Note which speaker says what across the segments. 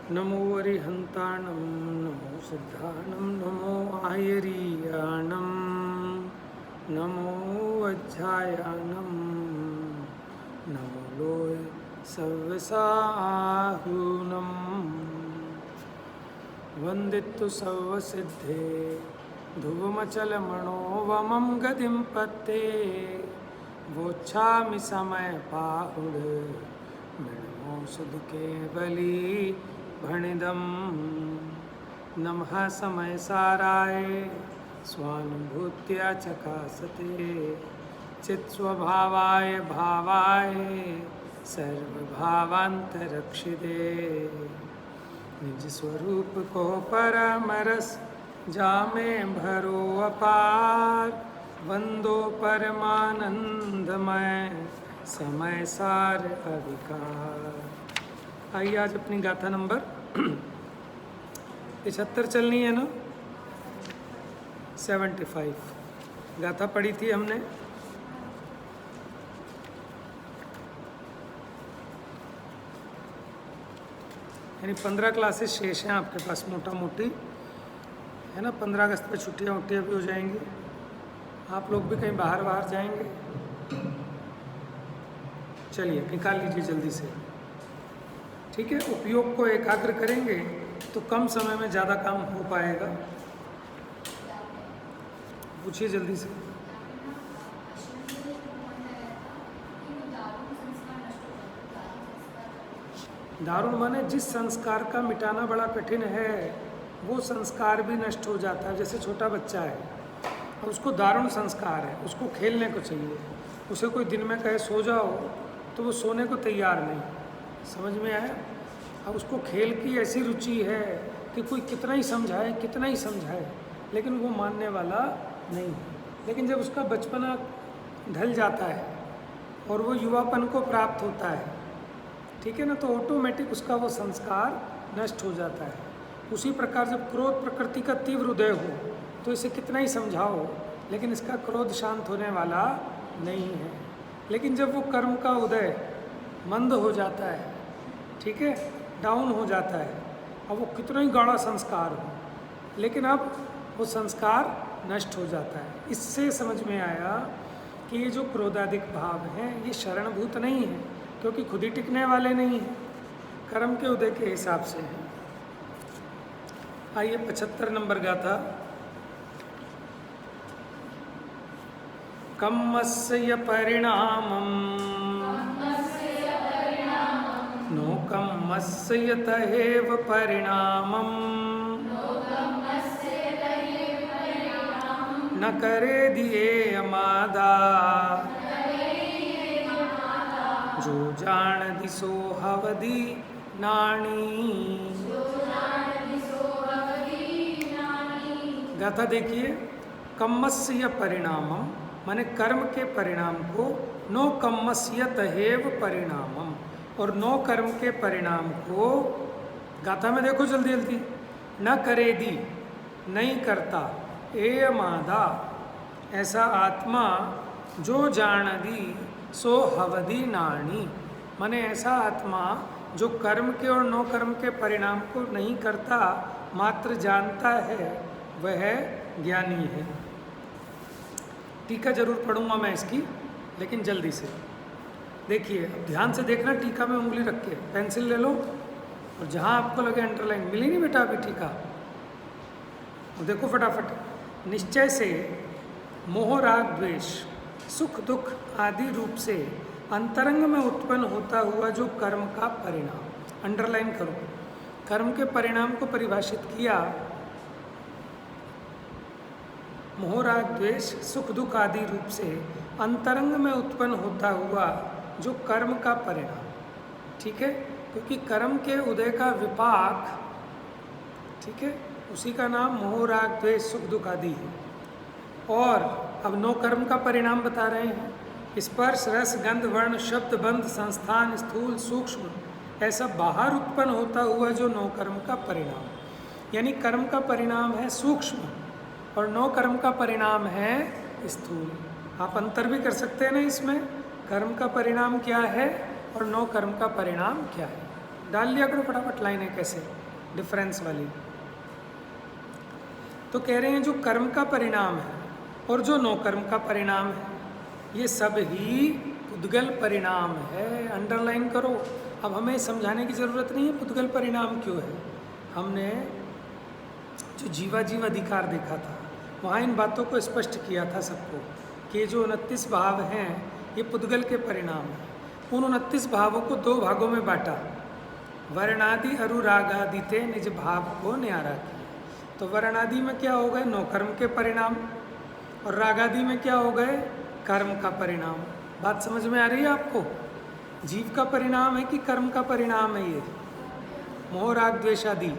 Speaker 1: नमो अरिहन्ताणं नमो सिद्धाणं नमो आयरीयाणं नमो वज्रायाणं नमो लोय सव्यसाहुनं वन्दितु सर्वसिद्धे ध्रुवमचलमणोवमं गतिं पत्ते वोच्छामि समयपाहुड मृणमोषधकेवली भणिदं नमः समयसाराय स्वानुभूत्या चकासते चित्स्वभावाय भावाय सर्वभावान्तरक्षिते निज स्वरूप को परमरस जामे भरो अपार वंदो परमानंदमय समय सार अविकार। आइए आज अपनी गाथा नंबर 75 चलनी है ना। 75 गाथा पढ़ी थी हमने। यानी 15 क्लासेस शेष हैं आपके पास मोटा मोटी, है ना। 15 अगस्त पे छुट्टियाँ उट्टियाँ भी हो जाएंगी, आप लोग भी कहीं बाहर बाहर जाएंगे। चलिए निकाल लीजिए जल्दी से, ठीक है। उपयोग को एकाग्र करेंगे तो कम समय में ज़्यादा काम हो पाएगा। पूछिए जल्दी से। दारुण माने जिस संस्कार का मिटाना बड़ा कठिन है वो संस्कार भी नष्ट हो जाता है। जैसे छोटा बच्चा है और उसको दारुण संस्कार है, उसको खेलने को चाहिए। उसे कोई दिन में कहे सो जाओ तो वो सोने को तैयार नहीं। समझ में आया। अब उसको खेल की ऐसी रुचि है कि कोई कितना ही समझाए लेकिन वो मानने वाला नहीं है। लेकिन जब उसका बचपना ढल जाता है और वो युवापन को प्राप्त होता है, ठीक है ना, तो ऑटोमेटिक उसका वो संस्कार नष्ट हो जाता है। उसी प्रकार जब क्रोध प्रकृति का तीव्र उदय हो तो इसे कितना ही समझाओ लेकिन इसका क्रोध शांत होने वाला नहीं है। लेकिन जब वो कर्म का उदय मंद हो जाता है, ठीक है, डाउन हो जाता है, अब वो कितना ही गाढ़ा संस्कार हो लेकिन अब वो संस्कार नष्ट हो जाता है। इससे समझ में आया कि ये जो क्रोधाधिक भाव हैं ये शरणभूत नहीं है, क्योंकि खुद ही टिकने वाले नहीं हैं, कर्म के उदय के हिसाब से हैं। आइए 75 नंबर गाथा। कम्मस्य परिणामं नो कम्मस्य तहेव परिणामं न करे दिए अमादा जो जान दिसो हवदी नानी। गाथा देखिए। कम्मस्य परिणामम माने कर्म के परिणाम को, नो कम्मस्य तहेव परिणामम, और नो कर्म के परिणाम को, गाथा में देखो जल्दी जल्दी, न करे दी नहीं करता, ए मादा ऐसा आत्मा, जो जान दी सो हवदी नानी, माने ऐसा आत्मा जो कर्म के और नो कर्म के परिणाम को नहीं करता मात्र जानता है, वह ज्ञानी है। टीका जरूर पढ़ूंगा मैं इसकी, लेकिन जल्दी से देखिए। अब ध्यान से देखना, टीका में उंगली रख के पेंसिल ले लो और जहाँ आपको लगे अंडरलाइन। मिली नहीं बेटा अभी टीका? और देखो फटाफट। निश्चय से मोह राग द्वेष सुख दुख आदि रूप से अंतरंग में उत्पन्न होता हुआ जो कर्म का परिणाम, अंडरलाइन करो। कर्म के परिणाम को परिभाषित किया, मोह राग द्वेष सुख दुख आदि रूप से अंतरंग में उत्पन्न होता हुआ जो कर्म का परिणाम, ठीक है, क्योंकि कर्म के उदय का विपाक, ठीक है, उसी का नाम मोह राग द्वेष सुख दुख आदि है। और अब नो कर्म का परिणाम बता रहे हैं। स्पर्श रस गंध वर्ण शब्द बंध संस्थान स्थूल सूक्ष्म ऐसा बाहर उत्पन्न होता हुआ जो नो कर्म का परिणाम, यानी कर्म का परिणाम है सूक्ष्म और नो कर्म का परिणाम है स्थूल। आप अंतर भी कर सकते हैं ना इसमें, कर्म का परिणाम क्या है और नो कर्म का परिणाम क्या है। डाल लिया करो फटाफट लाइन है कैसे डिफरेंस वाली। तो कह रहे हैं जो कर्म का परिणाम है और जो नो कर्म का परिणाम है ये सब ही पुद्गल परिणाम है। अंडरलाइन करो। अब हमें समझाने की ज़रूरत नहीं है पुद्गल परिणाम क्यों है। हमने जो जीवाजीव अधिकार देखा था वहाँ इन बातों को स्पष्ट किया था सबको कि ये जो 29 भाव हैं ये पुद्गल के परिणाम हैं। उन 29 भावों को 2 भागों में बांटा। वर्णादि अनुरागादि ते निज भाव को न्यारा किया। तो वर्णादि में क्या हो गए नो कर्म के परिणाम और रागादि में क्या हो गए कर्म का परिणाम। बात समझ में आ रही है आपको। जीव का परिणाम है कि कर्म का परिणाम है ये मोह राग द्वेषादि।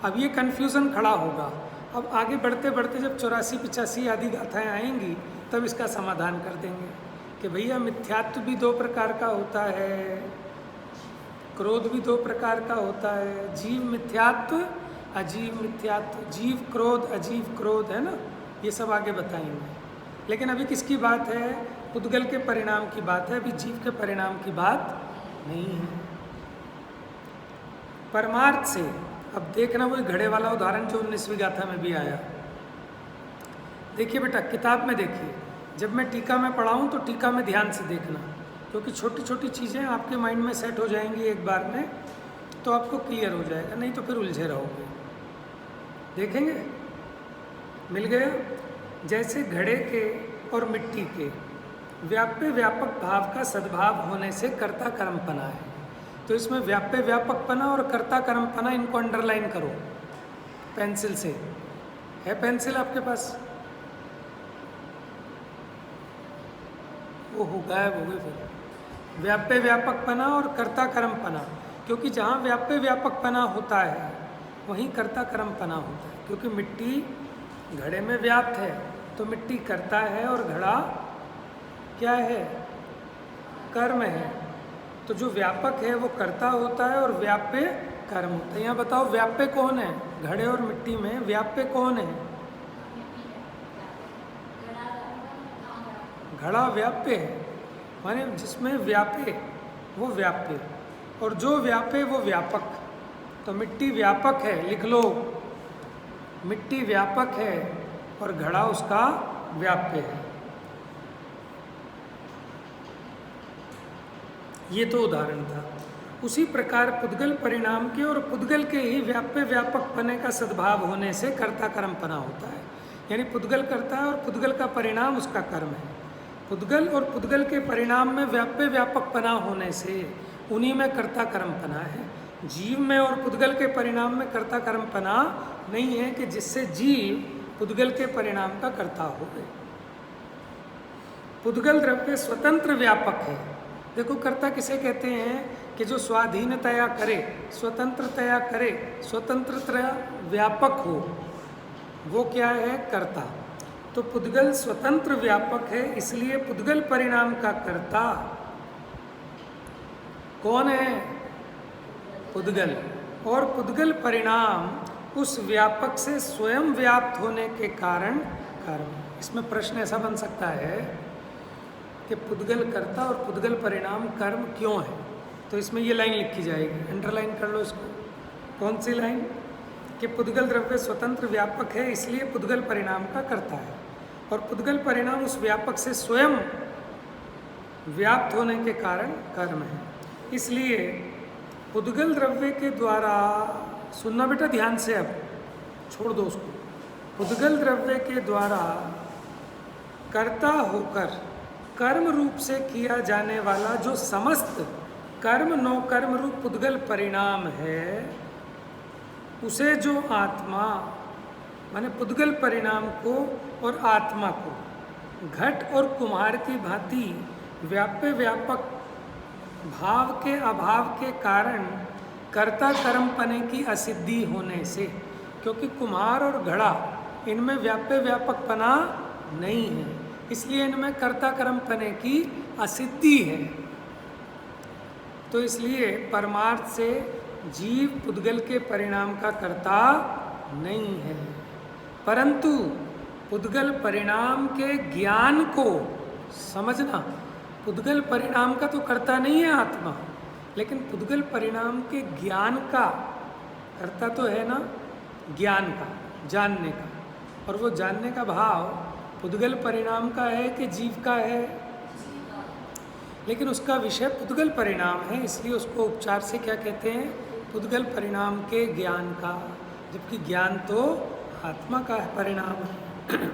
Speaker 1: अब ये कन्फ्यूज़न खड़ा होगा। अब आगे बढ़ते बढ़ते जब 84-85 आदि गाथाएँ आएंगी तब इसका समाधान कर देंगे कि भैया मिथ्यात्व भी 2 प्रकार का होता है, क्रोध भी 2 प्रकार का होता है। जीव मिथ्यात्व अजीव मिथ्यात्व, जीव क्रोध अजीव क्रोध, है ना। ये सब आगे बताएंगे। लेकिन अभी किसकी बात है पुद्गल के परिणाम की बात है। अभी जीव के परिणाम की बात नहीं है। परमार्थ से अब देखना वही घड़े वाला उदाहरण जो 19वीं गाथा में भी आया। देखिए बेटा किताब में देखिए, जब मैं टीका में पढ़ाऊँ तो टीका में ध्यान से देखना क्योंकि छोटी छोटी चीज़ें आपके माइंड में सेट हो जाएंगी एक बार में तो आपको क्लियर हो जाएगा, नहीं तो फिर उलझे रहोगे। देखेंगे मिल गया। जैसे घड़े के और मिट्टी के व्याप्य व्यापक भाव का सद्भाव होने से कर्ता कर्मपना है। तो इसमें व्याप्य व्यापकपना और कर्ता कर्मपना इनको अंडरलाइन करो पेंसिल से। है पेंसिल आपके पास? वो हो गायब हो गए। फिर व्याप्य व्यापकपना और कर्ता कर्मपना, क्योंकि जहाँ व्याप्य व्यापकपना होता है वहीं कर्ता कर्मपना होता है। क्योंकि मिट्टी घड़े में व्याप्त है तो मिट्टी कर्ता है और घड़ा क्या है कर्म है। तो जो व्यापक है वो कर्ता होता है और व्याप्य कर्म होता है। यहाँ बताओ व्याप्य कौन है? घड़े और मिट्टी में व्याप्य कौन है? घड़ा व्याप्य है, माने जिसमें व्याप्य वो व्याप्य और जो व्याप्य वो व्यापक। तो मिट्टी व्यापक है, लिख लो मिट्टी व्यापक है और घड़ा उसका व्याप्य है। ये तो उदाहरण था। उसी प्रकार पुद्गल परिणाम के और पुद्गल के ही व्याप्य व्यापक पने का सद्भाव होने से कर्ता कर्मपना होता है। यानी पुद्गल करता है और पुद्गल का परिणाम उसका कर्म है। पुद्गल और पुद्गल के परिणाम में व्याप्य व्यापकपना होने से उन्हीं में कर्ता कर्मपना है। जीव में और पुद्गल के परिणाम में कर्ता कर्मपना नहीं है कि जिससे जीव पुद्गल के परिणाम का कर्ता हो गए। पुद्गल द्रव्य स्वतंत्र व्यापक है। देखो कर्ता किसे कहते हैं कि जो स्वाधीनतया करे, स्वतंत्रतया करे, स्वतंत्रतया व्यापक हो, वो क्या है कर्ता। तो पुद्गल स्वतंत्र व्यापक है, इसलिए पुद्गल परिणाम का कर्ता कौन है? पुद्गल। और पुद्गल परिणाम उस व्यापक से स्वयं व्याप्त होने के कारण कर्म। इसमें प्रश्न ऐसा बन सकता है कि पुद्गल कर्ता और पुद्गल परिणाम कर्म क्यों है। तो इसमें ये लाइन लिखी जाएगी, अंडरलाइन कर लो इसको। कौन सी लाइन? कि पुद्गल द्रव्य स्वतंत्र व्यापक है इसलिए पुद्गल परिणाम का कर्ता है और पुद्गल परिणाम उस व्यापक से स्वयं व्याप्त होने के कारण कर्म है। इसलिए पुद्गल द्रव्य के द्वारा, सुनना बेटा ध्यान से, अब छोड़ दो उसको। पुद्गल द्रव्य के द्वारा कर्ता होकर कर्म रूप से किया जाने वाला जो समस्त कर्म नो कर्म रूप पुद्गल परिणाम है, उसे जो आत्मा माने पुद्गल परिणाम को और आत्मा को घट और कुम्हार की भांति व्याप्य व्यापक भाव के अभाव के कारण कर्ता कर्मपने की असिद्धि होने से, क्योंकि कुम्हार और घड़ा इनमें व्याप्य व्यापकपना नहीं है, इसलिए इनमें कर्ता कर्मपने की असिद्धि है। तो इसलिए परमार्थ से जीव पुद्गल के परिणाम का कर्ता नहीं है, परंतु पुद्गल परिणाम के ज्ञान को समझना। पुद्गल परिणाम का तो कर्ता नहीं है आत्मा, लेकिन पुद्गल परिणाम के ज्ञान का कर्ता तो है ना, ज्ञान का, जानने का, और वो जानने का भाव पुद्गल परिणाम का है कि जीव का है? लेकिन उसका विषय पुद्गल परिणाम है, इसलिए उसको उपचार से क्या कहते हैं? पुद्गल परिणाम के ज्ञान का, जबकि ज्ञान तो आत्मा का परिणाम है।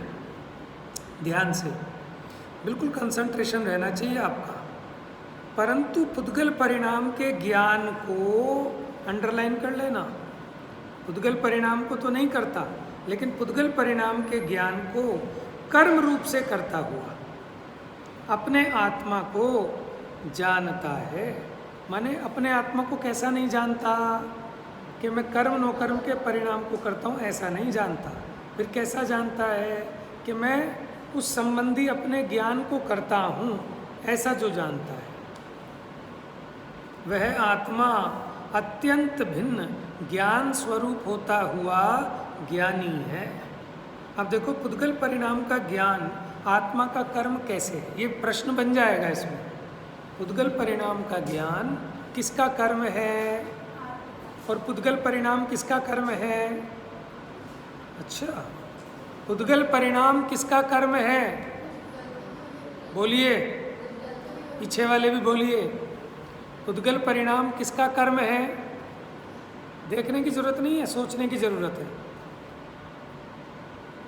Speaker 1: ध्यान से, बिल्कुल कंसंट्रेशन रहना चाहिए आपका। परंतु पुद्गल परिणाम के ज्ञान को अंडरलाइन कर लेना। पुद्गल परिणाम को तो नहीं करता, लेकिन पुद्गल परिणाम के ज्ञान को कर्म रूप से करता हुआ अपने आत्मा को जानता है। माने अपने आत्मा को कैसा नहीं जानता कि मैं कर्म नो कर्म के परिणाम को करता हूँ, ऐसा नहीं जानता। फिर कैसा जानता है कि मैं उस संबंधी अपने ज्ञान को करता हूँ, ऐसा जो जानता है वह आत्मा अत्यंत भिन्न ज्ञान स्वरूप होता हुआ ज्ञानी है। अब देखो, पुद्गल परिणाम का ज्ञान आत्मा का कर्म कैसे है, ये प्रश्न बन जाएगा इसमें। पुद्गल परिणाम का ज्ञान किसका कर्म है और पुद्गल परिणाम किसका कर्म है? अच्छा, पुद्गल परिणाम किसका कर्म है? बोलिए, पीछे वाले भी बोलिए। पुद्गल परिणाम किसका कर्म है? देखने की जरूरत नहीं है, सोचने की जरूरत है।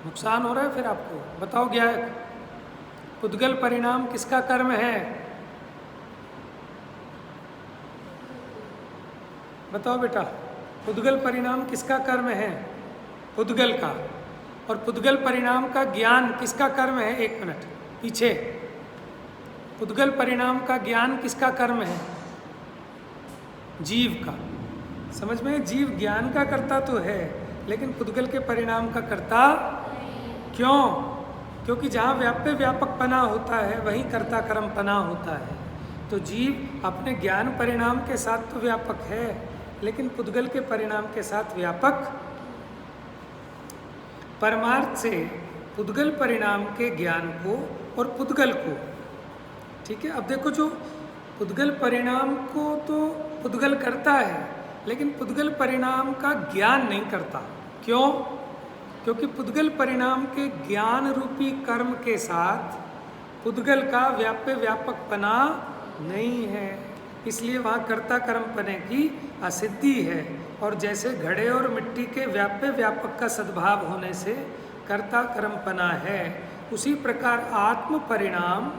Speaker 1: नुकसान हो रहा है फिर आपको। बताओ क्या है? पुद्गल परिणाम किसका कर्म है? बताओ बेटा, पुद्गल परिणाम किसका कर्म है? पुद्गल का। और पुद्गल परिणाम का ज्ञान किसका कर्म है? एक मिनट पीछे। पुद्गल परिणाम का ज्ञान किसका कर्म है? जीव का। समझ में? जीव ज्ञान का कर्ता तो है, लेकिन पुद्गल के परिणाम का कर्ता क्यों? क्योंकि जहाँ व्याप्य व्यापक पना होता है वहीं कर्ता कर्म पना होता है। तो जीव अपने ज्ञान परिणाम के साथ तो व्यापक है, लेकिन पुद्गल के परिणाम के साथ व्यापक परमार्थ से पुद्गल परिणाम के ज्ञान को और पुद्गल को, ठीक है। अब देखो, जो पुद्गल परिणाम को तो पुद्गल करता है, लेकिन पुद्गल परिणाम का ज्ञान नहीं करता। क्यों? क्योंकि पुद्गल परिणाम के ज्ञान रूपी कर्म के साथ पुद्गल का व्याप्य व्यापकपना नहीं है, इसलिए वहाँ कर्ता कर्मपने की असिद्धि है। और जैसे घड़े और मिट्टी के व्याप्य व्यापक का सद्भाव होने से कर्ता कर्मपना है, उसी प्रकार आत्म परिणाम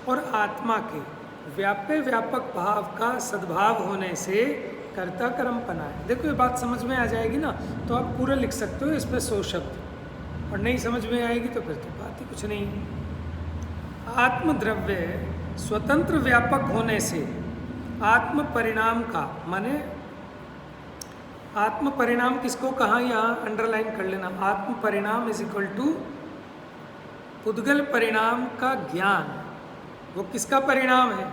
Speaker 1: और आत्मा के व्याप्य व्यापक भाव का सद्भाव होने से कर्ता कर्मपना है। देखो, ये बात समझ में आ जाएगी ना तो आप पूरा लिख सकते हो इस पर 100 शब्द, और नहीं समझ में आएगी तो फिर तो बात ही कुछ नहीं है। आत्मद्रव्य स्वतंत्र व्यापक होने से आत्म परिणाम का, माने आत्म परिणाम किसको कहा, यहाँ अंडरलाइन कर लेना। आत्म परिणाम इज इक्वल टू पुद्गल परिणाम का ज्ञान। वो किसका परिणाम है?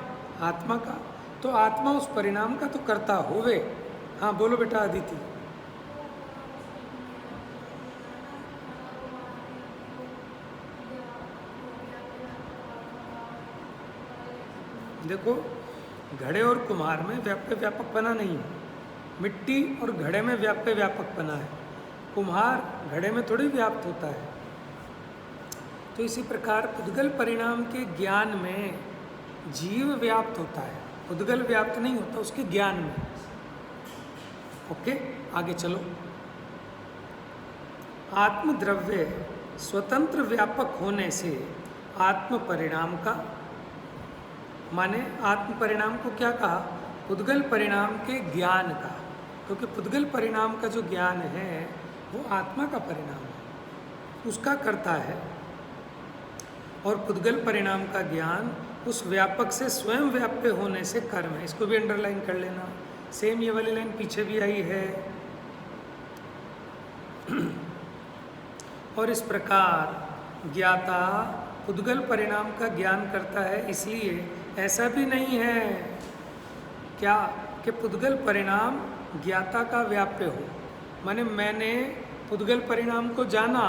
Speaker 1: आत्मा का। तो आत्मा उस परिणाम का तो कर्ता होवे। हाँ बोलो बेटा अदिति। देखो, घड़े और कुम्हार में व्याप्य व्यापकपना नहीं है, मिट्टी और घड़े में व्याप्य व्यापकपना है। कुम्हार घड़े में थोड़ी व्याप्त होता है। तो इसी प्रकार पुद्गल परिणाम के ज्ञान में जीव व्याप्त होता है, पुद्गल व्याप्त नहीं होता उसके ज्ञान में। ओके, आगे चलो। आत्मद्रव्य स्वतंत्र व्यापक होने से आत्म परिणाम का, माने आत्म परिणाम को क्या कहा? पुद्गल परिणाम के ज्ञान का, क्योंकि पुद्गल परिणाम का जो ज्ञान है वो आत्मा का परिणाम है, उसका करता है। और पुद्गल परिणाम का ज्ञान उस व्यापक से स्वयं व्याप्य होने से कर्म है। इसको भी अंडरलाइन कर लेना। सेम ये वाली लाइन पीछे भी आई है। और इस प्रकार ज्ञाता पुद्गल परिणाम का ज्ञान करता है, इसलिए ऐसा भी नहीं है क्या कि पुद्गल परिणाम ज्ञाता का व्याप्य हो। माने मैंने पुद्गल परिणाम को जाना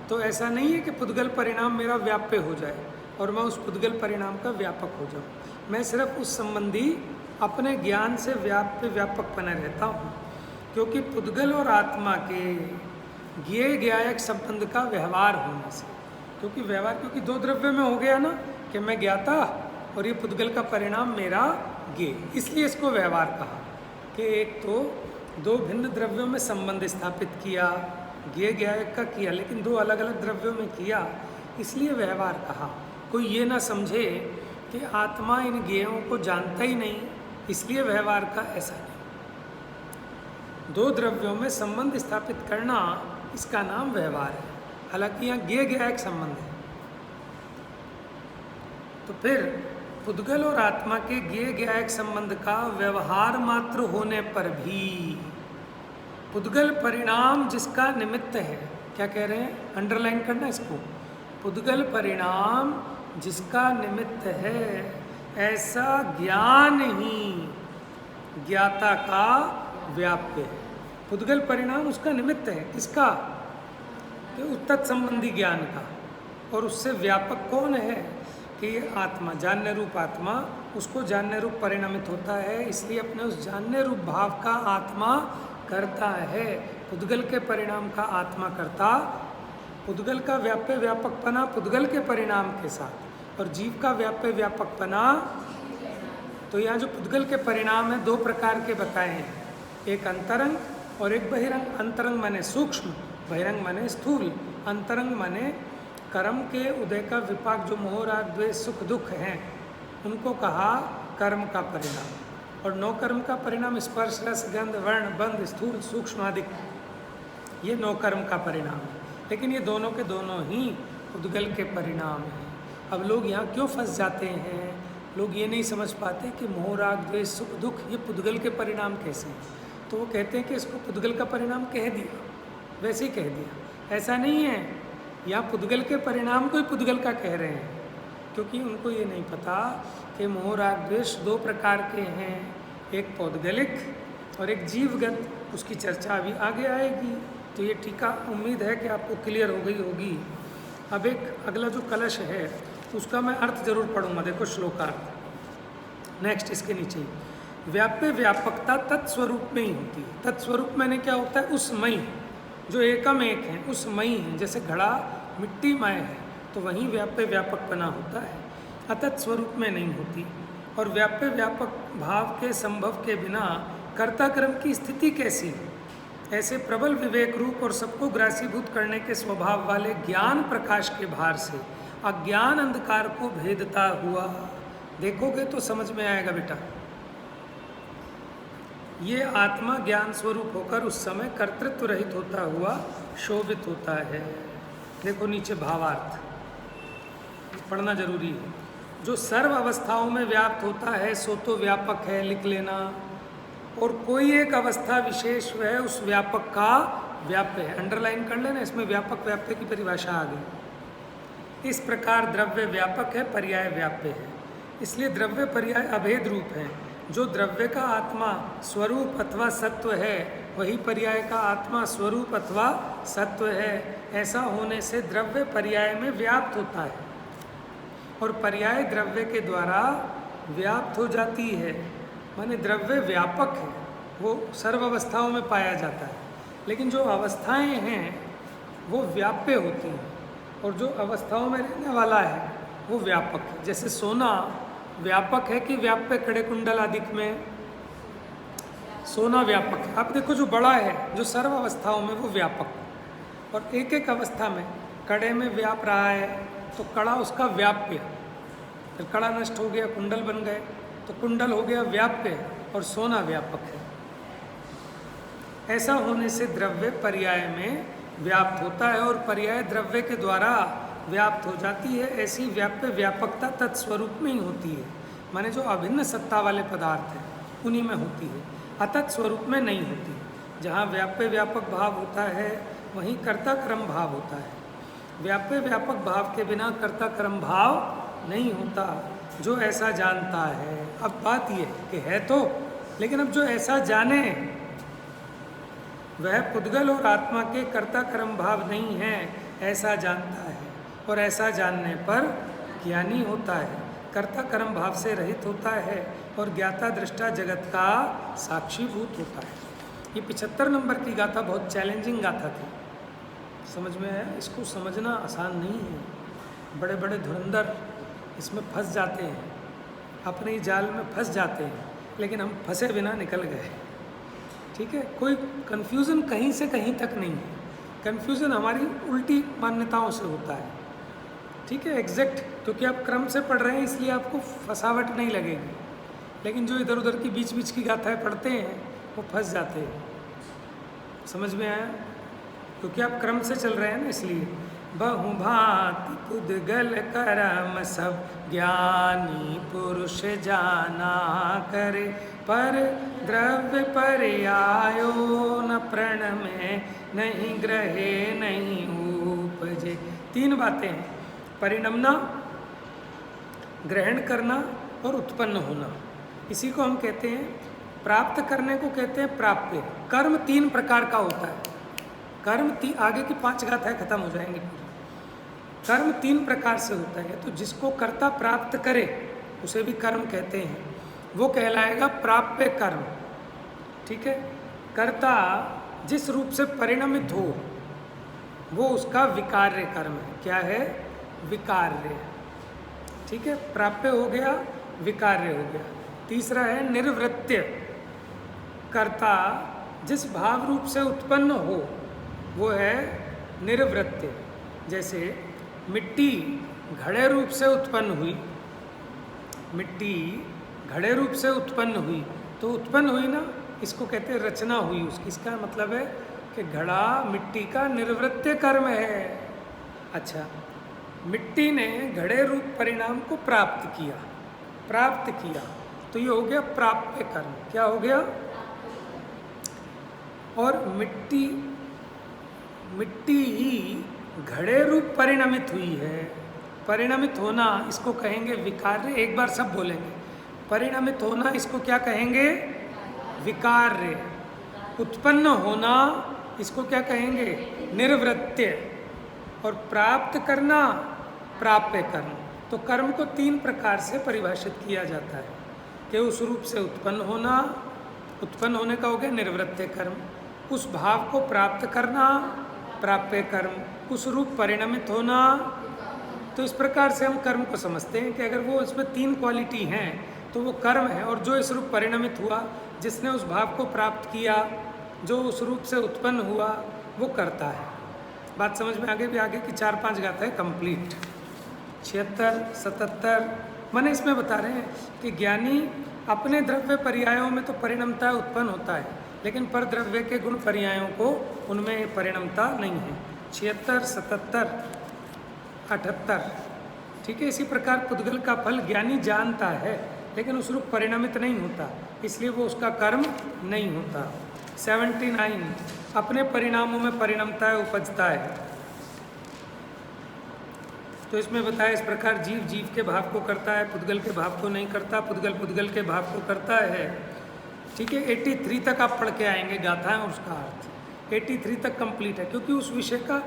Speaker 1: तो ऐसा नहीं है कि पुद्गल परिणाम मेरा व्याप्य हो जाए और मैं उस पुद्गल परिणाम का व्यापक हो जाऊं। मैं सिर्फ उस संबंधी अपने ज्ञान से व्यापक बने रहता हूँ, क्योंकि पुद्गल और आत्मा के ज्ञेय ज्ञायक संबंध का व्यवहार होने से, क्योंकि दो द्रव्य में हो गया ना कि मैं ज्ञाता और ये पुद्गल का परिणाम मेरा ज्ञेय, इसलिए इसको व्यवहार कहा कि एक तो दो भिन्न द्रव्यों में संबंध स्थापित किया, ज्ञेय ज्ञायक का किया, लेकिन दो अलग अलग द्रव्यों में किया, इसलिए व्यवहार कहा। कोई ये ना समझे कि आत्मा इन ज्ञेयों को जानता ही नहीं, इसलिए व्यवहार का, ऐसा नहीं। दो द्रव्यों में संबंध स्थापित करना, इसका नाम व्यवहार है। हालांकि यहाँ ज्ञेय ज्ञायक संबंध है। तो फिर पुद्गल और आत्मा के ज्ञेय ज्ञायक संबंध का व्यवहार मात्र होने पर भी पुद्गल परिणाम जिसका निमित्त है, क्या कह रहे हैं, अंडरलाइन करना इसको, पुद्गल परिणाम जिसका निमित्त है, ऐसा ज्ञान ही ज्ञाता का व्याप्य है। पुद्गल परिणाम उसका निमित्त है, किसका, कि उत्तत संबंधी ज्ञान का, और उससे व्यापक कौन है, कि ये आत्मा, जानने रूप आत्मा, उसको जानने रूप परिणमित होता है, इसलिए अपने उस जानने रूप भाव का आत्मा करता है। पुद्गल के परिणाम का आत्मा करता, पुद्गल का व्याप्य व्यापकपना पुद्गल के परिणाम के साथ, और जीव का व्याप्य व्यापकपना। तो यहाँ जो पुद्गल के परिणाम है दो प्रकार के बताए हैं, एक अंतरंग और एक बहिरंग। अंतरंग माने सूक्ष्म, बहिरंग माने स्थूल। अंतरंग माने कर्म के उदय का विपाक, जो मोह राग द्वेष सुख दुख हैं, उनको कहा कर्म का परिणाम। और नौ कर्म का परिणाम स्पर्श रस गंध वर्ण बंध स्थूल सूक्ष्म आदि, ये नौ कर्म का परिणाम है। लेकिन ये दोनों के दोनों ही पुद्गल के परिणाम हैं। अब लोग यहाँ क्यों फंस जाते हैं, लोग ये नहीं समझ पाते कि मोह राग द्वेष सुख दुख ये पुद्गल के परिणाम कैसे हैं। तो वो कहते हैं कि इसको पुद्गल का परिणाम कह दिया, वैसे ही कह दिया। ऐसा नहीं है, यहाँ पुद्गल के परिणाम को ही पुद्गल का कह रहे हैं, क्योंकि उनको ये नहीं पता कि मोह राग द्वेष दो प्रकार के हैं, एक पौद्गलिक और एक जीवगत। उसकी चर्चा अभी आगे आएगी। तो ये टीका उम्मीद है कि आपको क्लियर हो गई होगी। अब एक अगला जो कलश है उसका मैं अर्थ जरूर पढ़ूंगा, देखो श्लोकार्थ नेक्स्ट इसके नीचे। व्याप्य व्यापकता तत्स्वरूप में ही होती है। तत्स्वरूप मैंने क्या होता है, उसमय, जो एकम एक है उसमयी है। जैसे घड़ा मिट्टीमय है तो वहीं व्याप्य व्यापकपना होता है, अतत् स्वरूप में नहीं होती। और व्याप्य व्यापक भाव के संभव के बिना कर्ता कर्म की स्थिति कैसी है। ऐसे प्रबल विवेक रूप और सबको ग्रासीभूत करने के स्वभाव वाले ज्ञान प्रकाश के भार से अज्ञान अंधकार को भेदता हुआ, देखोगे तो समझ में आएगा बेटा, ये आत्मा ज्ञान स्वरूप होकर उस समय कर्तृत्व रहित होता हुआ शोभित होता है। देखो नीचे भावार्थ पढ़ना जरूरी है। जो सर्व अवस्थाओं में व्याप्त होता है सो तो व्यापक है, लिख लेना। और कोई एक अवस्था विशेष वह उस व्यापक का व्याप्य है, अंडरलाइन कर लेना, इसमें व्यापक व्याप्य की परिभाषा आ गई। इस प्रकार द्रव्य व्यापक है, पर्याय व्याप्य है। इसलिए द्रव्य पर्याय अभेद रूप है। जो द्रव्य का आत्मा स्वरूप अथवा सत्व है वही पर्याय का आत्मा स्वरूप अथवा सत्व है। ऐसा होने से द्रव्य पर्याय में व्याप्त होता है और पर्याय द्रव्य के द्वारा व्याप्त हो जाती है। माने द्रव्य व्यापक है, वो सर्व अवस्थाओं में पाया जाता है, लेकिन जो अवस्थाएं हैं वो व्याप्य होती हैं, और जो अवस्थाओं में रहने वाला है वो व्यापक है। जैसे सोना व्यापक है कि व्याप्य, कड़े कुंडल आदि में सोना व्यापक है। आप देखो जो बड़ा है, जो सर्व अवस्थाओं में वो व्यापक, और एक एक अवस्था में कड़े में व्याप रहा है तो कड़ा उसका व्याप्य, फिर कड़ा नष्ट हो गया कुंडल बन गए तो कुंडल हो गया व्याप्य, और सोना व्यापक है। ऐसा होने से द्रव्य पर्याय में व्याप्त होता है और पर्याय द्रव्य के द्वारा व्याप्त हो जाती है। ऐसी व्याप्य व्यापकता तत्स्वरूप में ही होती है, माने जो अभिन्न सत्ता वाले पदार्थ हैं उन्हीं में होती है, अतत् स्वरूप में नहीं होती। जहाँ व्याप्य व्यापक भाव होता है वहीं कर्ता कर्म भाव होता है। व्याप्य व्यापक भाव के बिना कर्ता कर्म भाव नहीं होता। जो ऐसा जानता है, अब बात यह है कि है तो, लेकिन अब जो ऐसा जाने वह पुद्गल और आत्मा के कर्ता कर्म भाव नहीं है, ऐसा जानता है। और ऐसा जानने पर ज्ञानी होता है, कर्ता कर्म भाव से रहित होता है। और ज्ञाता दृष्टा जगत का साक्षीभूत होता है। ये 75 नंबर की गाथा बहुत चैलेंजिंग गाथा थी, समझ में आया? इसको समझना आसान नहीं है। बड़े बड़े धुरंधर इसमें फंस जाते हैं, अपने ही जाल में फंस जाते हैं, लेकिन हम फंसे बिना निकल गए। ठीक है, कोई कन्फ्यूज़न कहीं से कहीं तक नहीं है। कन्फ्यूज़न हमारी उल्टी मान्यताओं से होता है। ठीक है, एग्जैक्ट, क्योंकि आप क्रम से पढ़ रहे हैं इसलिए आपको फंसावट नहीं लगेगी, लेकिन जो इधर उधर की बीच बीच की गाथाएं पढ़ते हैं वो फंस जाते हैं। समझ में आया? क्योंकि आप क्रम से चल रहे हैं ना, इसलिए। बहु भांति पुद्गल करम सब ज्ञानी पुरुष जाना करे, पर द्रव्य पर्यायो न प्रण में नहीं ग्रहे नहीं उपजे। 3 बातें हैं, परिणमना, ग्रहण करना और उत्पन्न होना। इसी को हम कहते हैं, प्राप्त करने को कहते हैं प्राप्य। कर्म 3 प्रकार का होता है। कर्म आगे की 5 गाथाएं खत्म हो जाएंगी पूरी। कर्म 3 प्रकार से होता है। तो जिसको कर्ता प्राप्त करे उसे भी कर्म कहते हैं, वो कहलाएगा प्राप्य कर्म। ठीक है, कर्ता जिस रूप से परिणमित हो वो उसका विकार्य कर्म है। क्या है? विकार्य। ठीक है, प्राप्य हो गया, विकार्य हो गया। तीसरा है निर्वृत्य। कर्ता जिस भाव रूप से उत्पन्न हो वो है निर्वृत्य। जैसे मिट्टी घड़े रूप से उत्पन्न हुई, मिट्टी घड़े रूप से उत्पन्न हुई तो उत्पन्न हुई ना, इसको कहते हैं रचना हुई उसकी। इसका मतलब है कि घड़ा मिट्टी का निर्वृत्य कर्म है। अच्छा, मिट्टी ने घड़े रूप परिणाम को प्राप्त किया तो ये हो गया प्राप्य कर्म। क्या हो गया? और मिट्टी ही घड़े रूप परिणमित हुई है। परिणमित होना इसको कहेंगे विकार्य। एक बार सब बोलेंगे, परिणमित होना इसको क्या कहेंगे? विकार्य। उत्पन्न होना इसको क्या कहेंगे? निर्वृत्य। और प्राप्त करना प्राप्य कर्म। तो कर्म को 3 प्रकार से परिभाषित किया जाता है कि उस रूप से उत्पन्न होना, उत्पन्न होने का हो गया निर्वृत्य कर्म, उस भाव को प्राप्त करना प्राप्य कर्म, उस रूप परिणमित होना। तो इस प्रकार से हम कर्म को समझते हैं कि अगर वो इसमें 3 क्वालिटी हैं तो वो कर्म है, और जो इस रूप परिणमित हुआ, जिसने उस भाव को प्राप्त किया, जो उस रूप से उत्पन्न हुआ, वो करता है। बात समझ में आगे भी आगे की 4-5 गाथाएं कंप्लीट। 76, 77 मैंने इसमें बता रहे हैं कि ज्ञानी अपने द्रव्य पर्यायों में तो परिणमता उत्पन्न होता है, लेकिन पर द्रव्य के गुण पर्यायों को उनमें परिणमता नहीं है। 76, 77, 78। ठीक है, इसी प्रकार पुद्गल का फल ज्ञानी जानता है लेकिन उस रूप परिणमित नहीं होता, इसलिए वो उसका कर्म नहीं होता। 79 अपने परिणामों में परिणमता है, उपजता है। तो इसमें बताया इस प्रकार जीव जीव के भाव को करता है, पुद्गल के भाव को नहीं करता, पुद्गल पुद्गल के भाव को करता है। ठीक है, 83 तक आप पढ़ के आएंगे गाथाएं और उसका अर्थ। 83 तक कंप्लीट है क्योंकि उस विषय का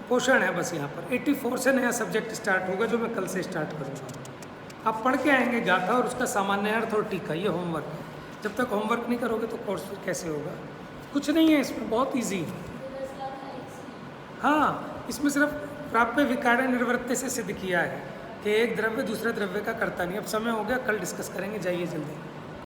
Speaker 1: पोषण है बस यहाँ पर। 84 से नया सब्जेक्ट स्टार्ट होगा जो मैं कल से स्टार्ट करूँगा। आप पढ़ के आएंगे गाथा और उसका सामान्य अर्थ और टीका, ये होमवर्क है। जब तक होमवर्क नहीं करोगे तो कोर्स फिर कैसे होगा? कुछ नहीं है इसमें, बहुत ईजी है। हाँ, इसमें सिर्फ प्राप्य विकार्य निर्वृत्ति से सिद्ध किया है कि एक द्रव्य दूसरे द्रव्य का करता नहीं। अब समय हो गया, कल डिस्कस करेंगे, जाइए जल्दी।